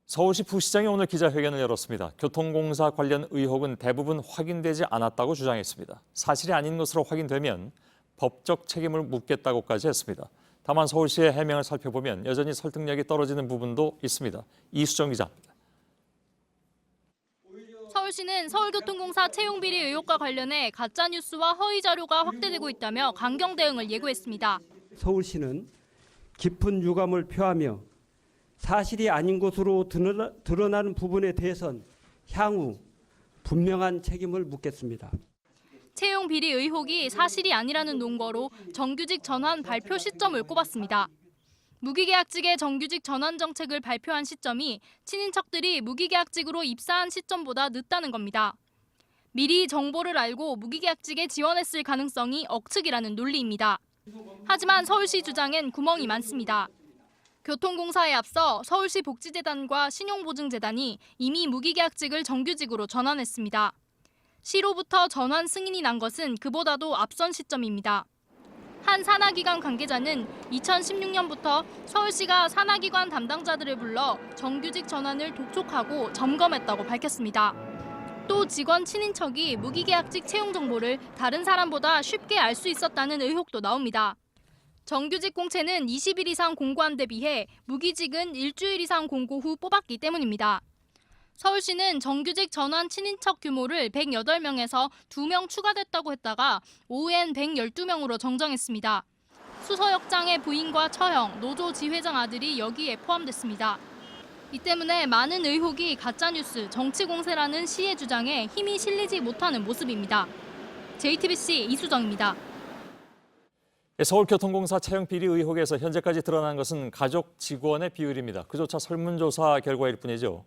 서울시 부시장이 오늘 기자회견을 열었습니다. 교통공사 관련 의혹은 대부분 확인되지 않았다고 주장했습니다. 사실이 아닌 것으로 확인되면 법적 책임을 묻겠다고까지 했습니다. 다만 서울시의 해명을 살펴보면 여전히 설득력이 떨어지는 부분도 있습니다. 이수정 기자입니다. 서울시는 서울교통공사 채용비리 의혹과 관련해 가짜뉴스와 허위 자료가 확대되고 있다며 강경 대응을 예고했습니다. 서울시는 깊은 유감을 표하며 사실이 아닌 것으로 드러나는 부분에 대해선 향후 분명한 책임을 묻겠습니다. 채용 비리 의혹이 사실이 아니라는 논거로 정규직 전환 발표 시점을 꼽았습니다. 무기계약직의 정규직 전환 정책을 발표한 시점이 친인척들이 무기계약직으로 입사한 시점보다 늦다는 겁니다. 미리 정보를 알고 무기계약직에 지원했을 가능성이 억측이라는 논리입니다. 하지만 서울시 주장엔 구멍이 많습니다. 교통공사에 앞서 서울시 복지재단과 신용보증재단이 이미 무기계약직을 정규직으로 전환했습니다. 시로부터 전환 승인이 난 것은 그보다도 앞선 시점입니다. 한 산하기관 관계자는 2016년부터 서울시가 산하기관 담당자들을 불러 정규직 전환을 독촉하고 점검했다고 밝혔습니다. 또 직원 친인척이 무기계약직 채용 정보를 다른 사람보다 쉽게 알 수 있었다는 의혹도 나옵니다. 정규직 공채는 20일 이상 공고한 데 비해 무기직은 일주일 이상 공고 후 뽑았기 때문입니다. 서울시는 정규직 전환 친인척 규모를 108명에서 2명 추가됐다고 했다가 오후엔 112명으로 정정했습니다. 수서역장의 부인과 처형, 노조 지회장 아들이 여기에 포함됐습니다. 이 때문에 많은 의혹이 가짜뉴스, 정치공세라는 시의 주장에 힘이 실리지 못하는 모습입니다. JTBC 이수정입니다. 서울교통공사 채용 비리 의혹에서 현재까지 드러난 것은 가족 직원의 비율입니다. 그조차 설문조사 결과일 뿐이죠.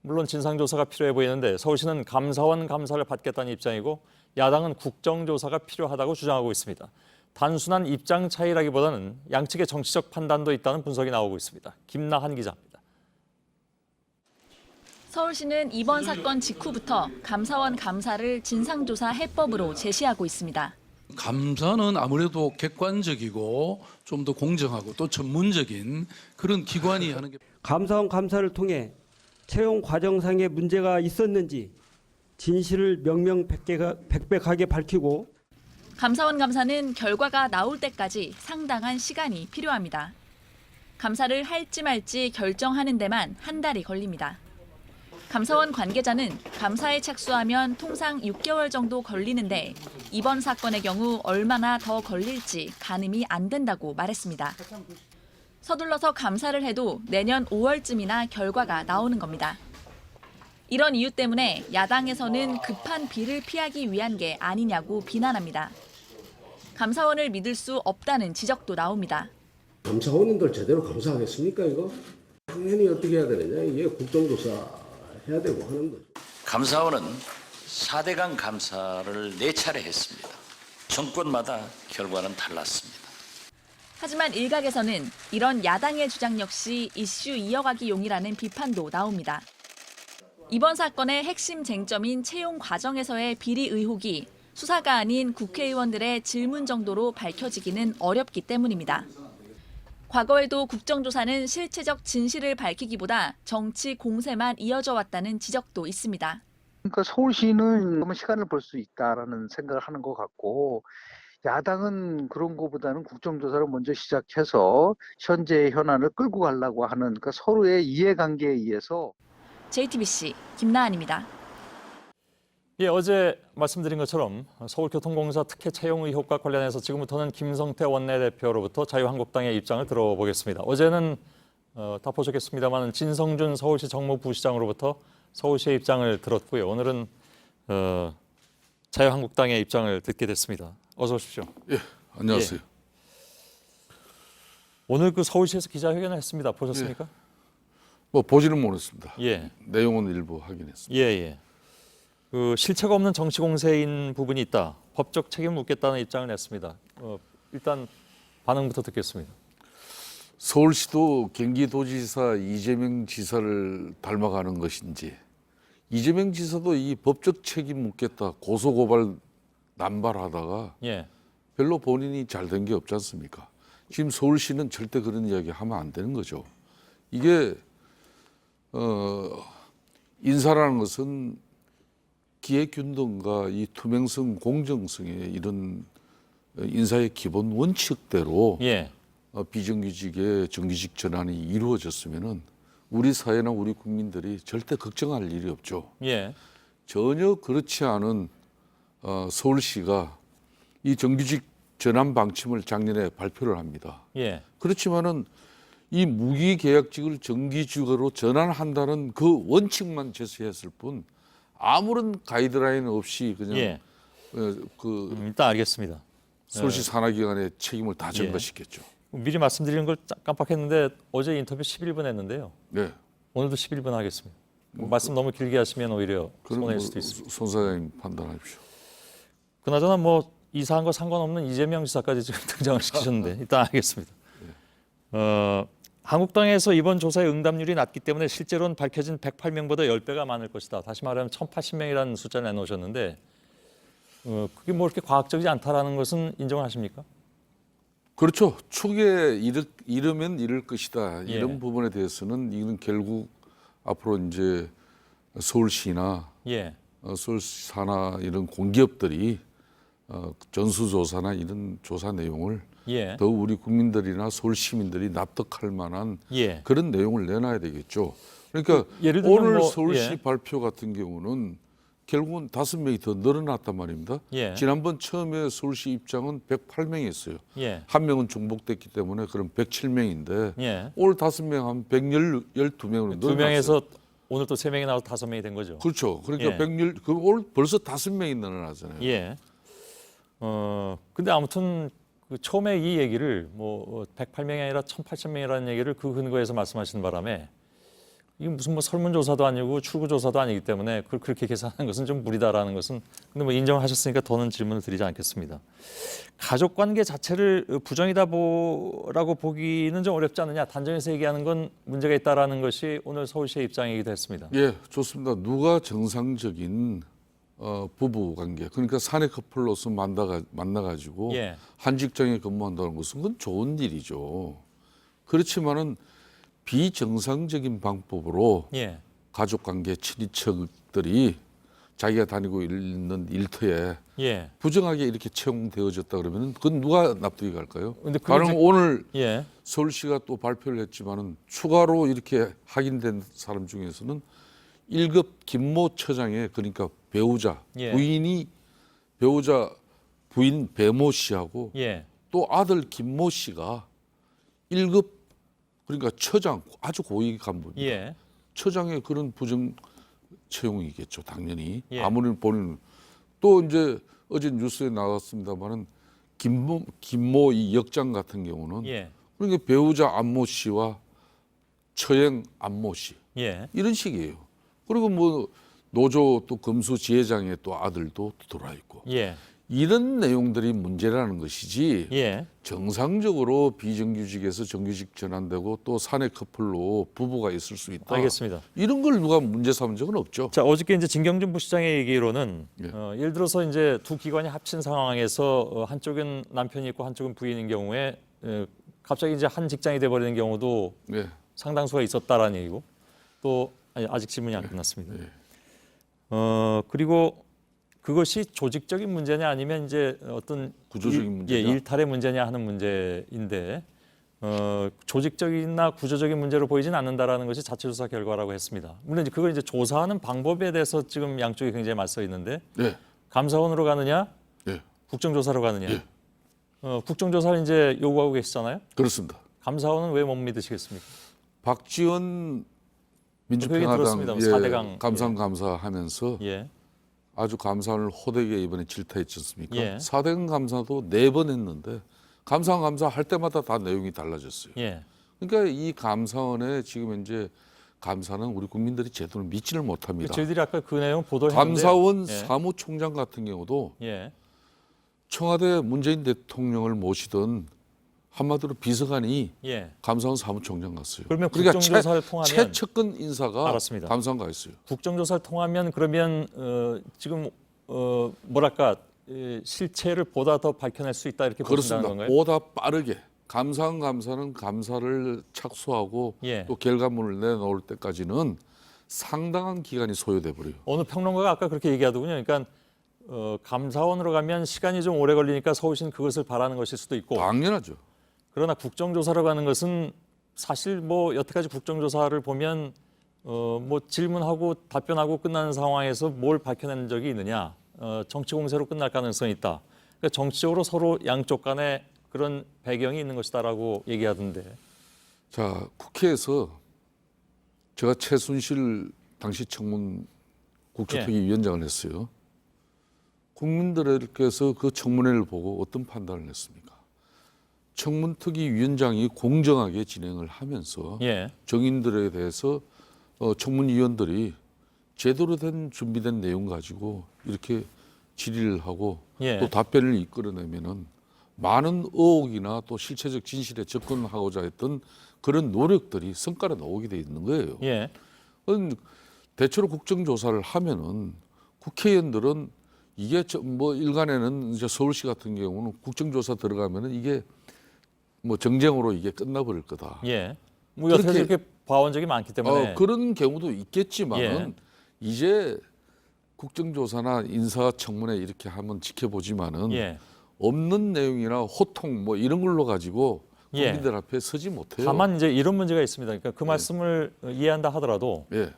물론 진상조사가 필요해 보이는데 서울시는 감사원 감사를 받겠다는 입장이고 야당은 국정조사가 필요하다고 주장하고 있습니다. 단순한 입장 차이라기보다는 양측의 정치적 판단도 있다는 분석이 나오고 있습니다. 김나한 기자입니다. 서울시는 이번 사건 직후부터 감사원 감사를 진상조사 해법으로 제시하고 있습니다. 감사는 아무래도 객관적이고 좀 더 공정하고 또 전문적인 그런 기관이 하는 게 감사원 감사를 통해 채용 과정상의 문제가 있었는지 진실을 명명백백하게 밝히고 감사원 감사는 결과가 나올 때까지 상당한 시간이 필요합니다. 감사를 할지 말지 결정하는 데만 한 달이 걸립니다. 감사원 관계자는 감사에 착수하면 통상 6개월 정도 걸리는데 이번 사건의 경우 얼마나 더 걸릴지 가늠이 안 된다고 말했습니다. 서둘러서 감사를 해도 내년 5월쯤이나 결과가 나오는 겁니다. 이런 이유 때문에 야당에서는 급한 비를 피하기 위한 게 아니냐고 비난합니다. 감사원을 믿을 수 없다는 지적도 나옵니다. 감사원님들 제대로 감사하겠습니까 이거? 당연히 어떻게 해야 되느냐 이게 국정조사 해야 되고 하는 거죠. 감사원은 4대강 감사를 4차례 했습니다. 정권마다 결과는 달랐습니다. 하지만 일각에서는 이런 야당의 주장 역시 이슈 이어가기용이라는 비판도 나옵니다. 이번 사건의 핵심 쟁점인 채용 과정에서의 비리 의혹이 수사가 아닌 국회의원들의 질문 정도로 밝혀지기는 어렵기 때문입니다. 과거에도 국정조사는 실체적 진실을 밝히기보다 정치 공세만 이어져 왔다는 지적도 있습니다. 그러니까 서울시는 시간을 벌 수 있다라는 생각을 하는 것 같고 야당은 그런 것보다는 국정조사를 먼저 시작해서 현재의 현안을 끌고 가려고 하는 그러니까 서로의 이해관계에 의해서. JTBC 김나한입니다. 예, 어제 말씀드린 것처럼 서울교통공사 특혜 채용 의혹과 관련해서 지금부터는 김성태 원내대표로부터 자유한국당의 입장을 들어보겠습니다. 어제는 다 보셨겠습니다만 진성준 서울시 정무부시장으로부터 서울시의 입장을 들었고요. 오늘은 자유한국당의 입장을 듣게 됐습니다. 어서 오십시오. 예, 안녕하세요. 예. 오늘 그 서울시에서 기자회견을 했습니다. 보셨습니까? 예. 뭐 보지는 못했습니다. 예. 내용은 일부 확인했습니다. 예, 예. 그 실체가 없는 정치 공세인 부분이 있다. 법적 책임을 묻겠다는 입장을 냈습니다. 일단 반응부터 듣겠습니다. 서울시도 경기도지사 이재명 지사를 닮아가는 것인지 이재명 지사도 이 법적 책임 묻겠다 고소고발 남발하다가 예. 별로 본인이 잘 된 게 없지 않습니까? 지금 서울시는 절대 그런 이야기 하면 안 되는 거죠. 이게 인사라는 것은 기획균등과 이 투명성, 공정성의 이런 인사의 기본 원칙대로 예. 비정규직의 정규직 전환이 이루어졌으면은 우리 사회나 우리 국민들이 절대 걱정할 일이 없죠. 예. 전혀 그렇지 않은 서울시가 이 정규직 전환 방침을 작년에 발표를 합니다. 예. 그렇지만은 이 무기계약직을 정규직으로 전환한다는 그 원칙만 제시했을 뿐 아무런 가이드라인 없이 그냥 예. 그 일단 알겠습니다. 서울시 산하기관의 책임을 다 전가시켰죠. 미리 말씀드리는 걸 깜빡했는데 어제 인터뷰 11분 했는데요. 네. 오늘도 11분 하겠습니다. 말씀 너무 길게 하시면 오히려 그럼 손해일 수도 있습니다. 손 사장님 판단하십시오. 그나저나 뭐 이사한 거 상관없는 이재명 지사까지 지금 등장을 시키셨는데 일단 알겠습니다. 한국당에서 이번 조사의 응답률이 낮기 때문에 실제로는 밝혀진 108명보다 10배가 많을 것이다. 다시 말하면 1,080명이라는 숫자를 내놓으셨는데 그게 뭐 이렇게 과학적이지 않다라는 것은 인정하십니까? 그렇죠. 축에 이르면 이를 것이다. 이런 예. 부분에 대해서는 이건 결국 앞으로 이제 서울시나 예. 서울시 산하 이런 공기업들이 전수조사나 이런 조사 내용을 예. 더 우리 국민들이나 서울 시민들이 납득할 만한 예. 그런 내용을 내놔야 되겠죠. 그러니까 예를 들면 오늘 뭐, 서울시 예. 발표 같은 경우는 결국은 5명이 더 늘어났단 말입니다. 예. 지난번 처음에 서울시 입장은 108명이었어요. 예. 한 명은 중복됐기 때문에 그럼 107명인데 예. 오늘 5명 하면 112명으로 두 늘어났어요. 명에서 오늘 또 3명이 나와서 5명이 된 거죠. 그렇죠. 그러니까 예. 오늘 벌써 5명이 늘어나잖아요. 예. 근데 아무튼 그 처음에 이 얘기를 뭐 108명이 아니라 1,800명이라는 얘기를 그 근거에서 말씀하시는 바람에 이게 무슨 뭐 설문조사도 아니고 출구조사도 아니기 때문에 그걸 그렇게 계산하는 것은 좀 무리다라는 것은 근데 뭐 인정하셨으니까 더는 질문을 드리지 않겠습니다. 가족관계 자체를 부정이다라고 보기는 좀 어렵지 않느냐. 단정해서 얘기하는 건 문제가 있다라는 것이 오늘 서울시의 입장이기도 했습니다. 예, 좋습니다. 누가 정상적인 부부 관계, 그러니까 사내 커플로서 만나가지고 예. 한 직장에 근무한다는 것은 그건 좋은 일이죠. 그렇지만은 비정상적인 방법으로 예. 가족관계 친인척들이 자기가 다니고 있는 일터에 예. 부정하게 이렇게 채용되어졌다 그러면은 그건 누가 납득이 갈까요? 근데 그게 가령 이제- 오늘 예. 서울시가 또 발표를 했지만은 추가로 이렇게 확인된 사람 중에서는 1급 김모 처장의 그러니까 배우자 예. 배우자 부인 배모 씨하고 예. 또 아들 김모 씨가 1급 그러니까 처장 아주 고위 간부입니다. 예. 처장의 그런 부정 채용이겠죠, 당연히. 예. 아무리 본인 또 이제 어제 뉴스에 나왔습니다만은 김모 이 역장 같은 경우는 예. 그러니까 배우자 안모 씨와 처형 안모 씨 예. 이런 식이에요. 그리고 뭐 노조 또 금수 지회장의 또 아들도 들어와 있고 예. 이런 내용들이 문제라는 것이지 예. 정상적으로 비정규직에서 정규직 전환되고 또 사내 커플로 부부가 있을 수 있다. 알겠습니다. 이런 걸 누가 문제 삼은 적은 없죠. 자, 어저께 이제 진경준 부시장의 얘기로는 예. 예를 들어서 이제 두 기관이 합친 상황에서 한쪽은 남편이 있고 한쪽은 부인인 경우에 갑자기 이제 한 직장이 돼 버리는 경우도 네. 상당수가 있었다라는 얘기고 또 아직 질문이 안 끝났습니다. 네. 그리고 그것이 조직적인 문제냐 아니면 이제 어떤 구조적인 문제냐? 일탈의 문제냐 하는 문제인데 조직적이나 구조적인 문제로 보이진 않는다라는 것이 자체 조사 결과라고 했습니다. 물론 이제 그걸 이제 조사하는 방법에 대해서 지금 양쪽이 굉장히 맞서 있는데 네. 감사원으로 가느냐, 네. 국정조사로 가느냐. 예. 국정조사를 이제 요구하고 계시잖아요. 그렇습니다. 감사원은 왜 못 믿으시겠습니까? 박지원 그 얘기 들었습니다. 민주평화당 4대강. 감사하면서 예, 아주 감사원을 호되게 이번에 질타했지 않습니까? 예. 4대강 감사도 4번 했는데 감사 할 때마다 다 내용이 달라졌어요. 예, 그러니까 이 감사원의 지금 현재 감사는 우리 국민들이 제대로 믿지를 못합니다. 저희들이 아까 그 내용 보도했는데 감사원 예, 사무총장 같은 경우도 예, 청와대 문재인 대통령을 모시던 한마디로 비서관이 예. 감사원 사무총장 갔어요. 그러면 국정조사를 통하면 최측근 인사가 알았습니다. 감사원 가 있어요. 국정조사를 통하면 그러면 지금 뭐랄까 실체를 보다 더 밝혀낼 수 있다 이렇게 보신다는 그렇습니다. 건가요? 보다 빠르게 감사원 감사는 감사를 착수하고 예. 또 결과물을 내놓을 때까지는 상당한 기간이 소요돼 버려요. 어느 평론가가 아까 그렇게 얘기하더군요. 그러니까 감사원으로 가면 시간이 좀 오래 걸리니까 서울시는 그것을 바라는 것일 수도 있고, 당연하죠. 그러나 국정조사로 가는 것은 사실 뭐 여태까지 국정조사를 보면 뭐 질문하고 답변하고 끝나는 상황에서 뭘 밝혀낸 적이 있느냐, 정치 공세로 끝날 가능성이 있다. 그러니까 정치적으로 서로 양쪽 간에 그런 배경이 있는 것이다라고 얘기하던데. 자, 국회에서 제가 최순실 당시 청문 국정특위위원장을 했어요. 국민들께서 그 청문회를 보고 어떤 판단을 했습니까? 청문특위위원장이 공정하게 진행을 하면서 예. 정인들에 대해서 청문위원들이 제대로 된 준비된 내용 가지고 이렇게 질의를 하고 예. 또 답변을 이끌어내면은 많은 의혹이나 또 실체적 진실에 접근하고자 했던 그런 노력들이 성과로 나오게 돼 있는 거예요. 예. 대체로 국정조사를 하면은 국회의원들은 이게 뭐 일간에는 이제 서울시 같은 경우는 국정조사 들어가면은 이게 뭐 정쟁으로 이게 끝나버릴 거다. 예. 뭐 여태까지 그렇게- 이렇게 봐온 적이 많기 때문에. 그런 경우도 있겠지만은 예. 이제 국정조사나 인사청문회 이렇게 하면 지켜보지만은 예. 없는 내용이나 호통 뭐 이런 걸로 가지고 예. 국민들 앞에 서지 못해요. 다만 이제 이런 문제가 있습니다. 그러니까 그 말씀을 이해한다 하더라도 예.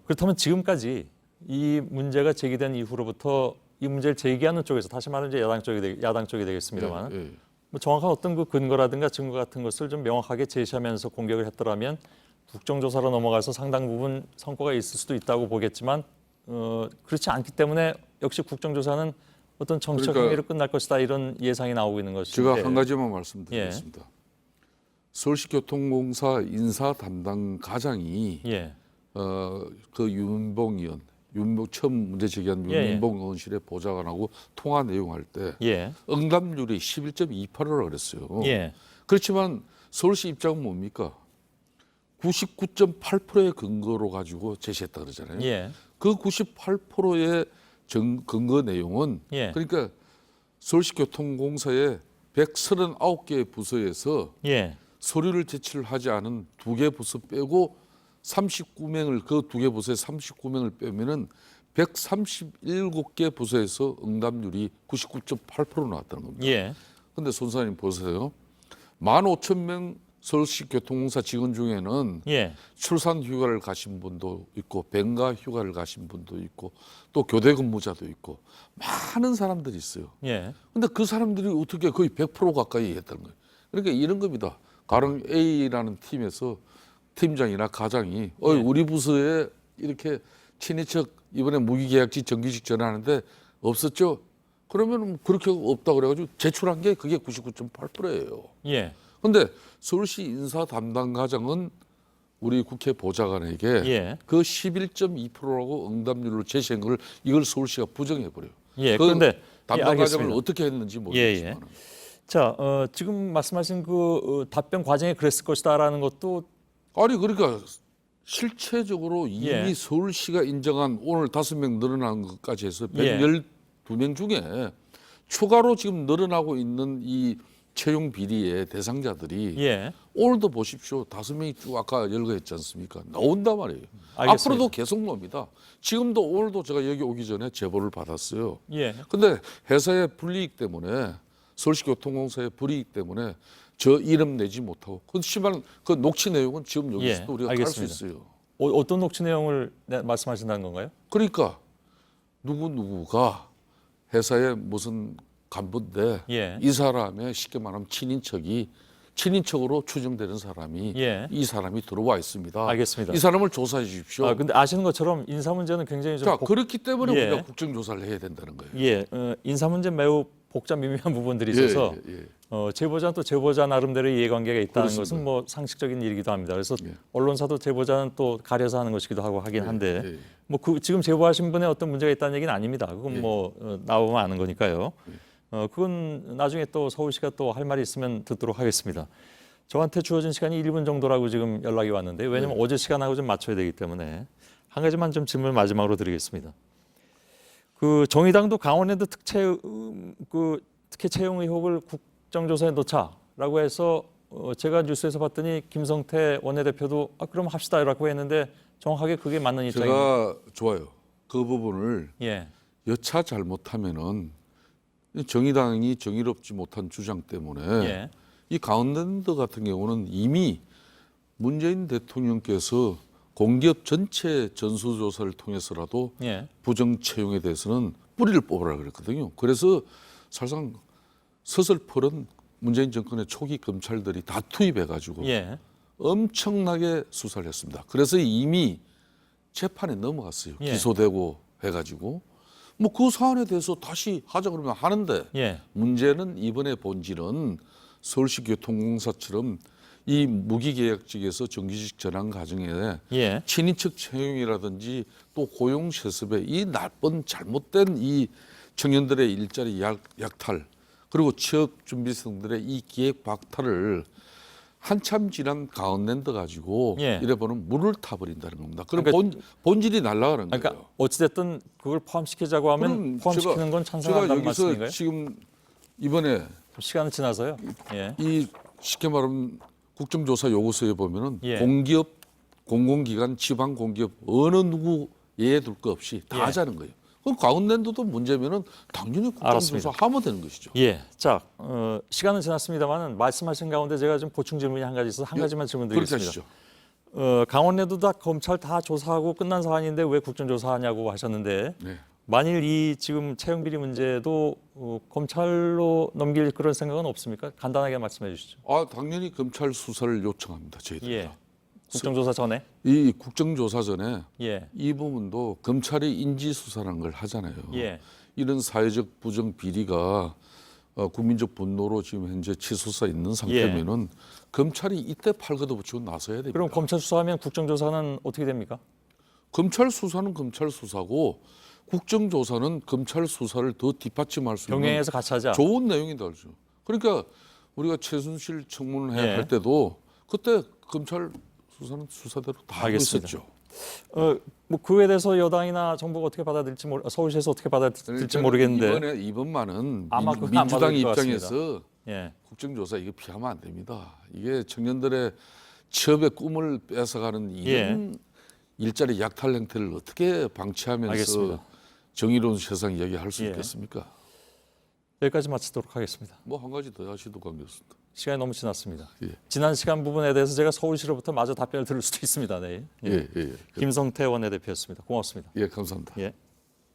그렇다면 지금까지 이 문제가 제기된 이후로부터 이 문제를 제기하는 쪽에서, 다시 말하면 이제 야당 쪽이 되겠습니다만, 예, 예. 뭐 정확한 어떤 그 근거라든가 증거 같은 것을 좀 명확하게 제시하면서 공격을 했더라면 국정조사로 넘어가서 상당 부분 성과가 있을 수도 있다고 보겠지만, 그렇지 않기 때문에 역시 국정조사는 어떤 정치적 그러니까 행위로 끝날 것이다, 이런 예상이 나오고 있는 것인데. 제가 한 가지만 말씀드리겠습니다. 서울시교통공사 인사 담당 과장이 예. 그 윤봉 의원, 처음 문제 제기한 예, 예. 윤봉 의원실의 보좌관하고 통화 내용할 때 예. 응답률이 11.28%라 그랬어요. 예. 그렇지만 서울시 입장은 뭡니까? 99.8%의 근거로 가지고 제시했다 그러잖아요. 예. 그 98%의 근거 내용은 예. 그러니까 서울시교통공사의 139개의 부서에서 예. 서류를 제출을 하지 않은 2개 부서 빼고 39명을 그 2개 부서에 39명을 빼면은 137개 부서에서 응답률이 99.8% 나왔다는 겁니다. 예. 근데 손사님 보세요. 15,000명 서울시교통공사 직원 중에는 예. 출산 휴가를 가신 분도 있고 병가 휴가를 가신 분도 있고 또 교대 근무자도 있고 많은 사람들이 있어요. 예. 근데 그 사람들이 어떻게 거의 100% 가까이 했다는 거예요. 그러니까 이런 겁니다. 가령 A라는 팀에서 팀장이나 과장이 우리 부서에 이렇게 친인척 이번에 무기계약직 정규직 전화하는데 없었죠? 그러면 그렇게 없다 그래가지고 제출한 게 그게 99.8%예요. 예. 근데 서울시 인사 담당 과장은 우리 국회 보좌관에게 예. 그 11.2%라고 응답률로 제시한 걸 이걸 서울시가 부정해 버려요. 예. 그 그런데 담당 과장을 알겠습니다. 어떻게 했는지 모르겠지만 자, 지금 말씀하신 그 답변 과정에 그랬을 것이다라는 것도 아니 그러니까 실체적으로 이미 예. 서울시가 인정한 오늘 5명 늘어난 것까지 해서 예. 112명 중에 추가로 지금 늘어나고 있는 이 채용 비리의 대상자들이 예. 오늘도 보십시오. 5명이 쭉 아까 열거했지 않습니까? 나온단 말이에요. 알겠습니다. 앞으로도 계속 나옵니다. 지금도 오늘도 제가 여기 오기 전에 제보를 받았어요. 예. 근데 회사의 불이익 때문에 서울시교통공사의 불이익 때문에 저 이름 내지 못하고 그렇지만 그 녹취 내용은 지금 여기서도 예, 우리가 알 수 알겠습니다. 있어요. 어떤 녹취 내용을 말씀하신다는 건가요? 그러니까 누구가 회사의 무슨 간부인데 예. 이 사람의 쉽게 말하면 친인척으로 추정되는 사람이 예. 이 사람이 들어와 있습니다. 알겠습니다. 이 사람을 조사해 주십시오. 근데 아시는 것처럼 인사 문제는 굉장히 좀 자, 그렇기 때문에 예. 우리가 국정조사를 해야 된다는 거예요. 예, 인사 문제 매우 복잡 미묘한 부분들이 있어서 예. 제보자는 또 제보자 나름대로의 이해관계가 있다는 그렇습니다. 것은 뭐 상식적인 일이기도 합니다. 그래서 예. 언론사도 제보자는 또 가려서 하는 것이기도 하고 하긴 한데 예. 뭐 지금 제보하신 분의 어떤 문제가 있다는 얘기는 아닙니다. 그건 예. 뭐 나오면 아는 거니까요. 그건 나중에 또 서울시가 또 할 말이 있으면 듣도록 하겠습니다. 저한테 주어진 시간이 1분 정도라고 지금 연락이 왔는데 왜냐면 어제 시간하고 좀 맞춰야 되기 때문에 한 가지만 좀 질문을 마지막으로 드리겠습니다. 그 정의당도 강원랜드 특혜 채용 의혹을 국정조사에 넣자 라고 해서 제가 뉴스에서 봤더니 김성태 원내대표도 그럼 합시다라고 했는데 정확하게 그게 맞는 입장입니다. 제가 좋아요. 그 부분을 예. 여차 잘못하면은 정의당이 정의롭지 못한 주장 때문에 예. 이 강원랜드 같은 경우는 이미 문재인 대통령께서 공기업 전체 전수조사를 통해서라도 예. 부정 채용에 대해서는 뿌리를 뽑으라 그랬거든요. 그래서 사실상 서슬퍼런 문재인 정권의 초기 검찰들이 다 투입해가지고 예. 엄청나게 수사를 했습니다. 그래서 이미 재판에 넘어갔어요. 예. 기소되고 해가지고 뭐 그 사안에 대해서 다시 하자 그러면 하는데 예. 문제는 이번에 본질은 서울시 교통공사처럼 이 무기계약직에서 정규직 전환 과정에 예. 친인척 채용이라든지 또 고용 세습에 이 나쁜 잘못된 이 청년들의 일자리 약탈 그리고 취업 준비생들의 이 기획 박탈을 한참 지난 강원랜드 가지고 예. 이래 보면 물을 타버린다는 겁니다. 그럼 그러니까- 본질이 날아가는 그러니까 거예요. 어찌됐든 그걸 포함시키자고 하면 그럼 포함시키는 건 제가 찬성한다는 여기서 말씀인가요? 지금 이번에 시간은 지나서요. 예. 이 쉽게 말하면 국정조사 요구서에 보면은 예. 공기업, 공공기관, 지방 공기업 어느 누구 예에 둘 거 없이 다 예. 하자는 거예요. 그럼 강원랜드도 문제면은 당연히 국정조사 하면 되는 것이죠. 예. 자, 시간은 지났습니다만 말씀하신 가운데 제가 좀 보충 질문이 한 가지 있어서 한 가지만 그렇게 질문드리겠습니다. 하시죠. 강원랜드 다 검찰 다 조사하고 끝난 사안인데 왜 국정조사하냐고 하셨는데 네. 만일 이 지금 채용 비리 문제도 검찰로 넘길 그런 생각은 없습니까? 간단하게 말씀해 주시죠. 당연히 검찰 수사를 요청합니다. 저희들. 예. 국정조사 전에. 이 국정조사 전에 예. 이 부분도 검찰이 인지 수사라는 걸 하잖아요. 예. 이런 사회적 부정 비리가 국민적 분노로 지금 현재 치솟아 있는 상태면은 검찰이 이때 팔걷어붙이고 나서야 됩니다. 그럼 검찰 수사하면 국정조사는 어떻게 됩니까? 검찰 수사는 검찰 수사고 국정조사는 검찰 수사를 더 뒷받침할 수 있는 병행해서 같이 하자. 좋은 내용이다. 그러니까 우리가 최순실 청문회 예. 할 때도 그때 검찰 수사는 수사대로 다 하고 알겠습니다. 있었죠. 뭐 그에 대해서 여당이나 정부가 어떻게 받아들일지 서울시에서 어떻게 받아들일지 모르겠는데 이번만은 아마 그건 안 민주당 받을 것 입장에서 예. 국정조사 이거 피하면 안 됩니다. 이게 청년들의 취업의 꿈을 뺏어가는 이런 일자리 약탈 행태를 어떻게 방치하면서 알겠습니다. 정의로운 세상 이야기할 수 예. 있겠습니까? 여기까지 마치도록 하겠습니다. 뭐 한 가지 더 하시도 관계없습니다. 시간이 너무 지났습니다. 예. 지난 시간 부분에 대해서 제가 서울시로부터 마저 답변을 들을 수도 있습니다. 네. 예. 김성태 원내대표였습니다. 고맙습니다. 예, 감사합니다. 예.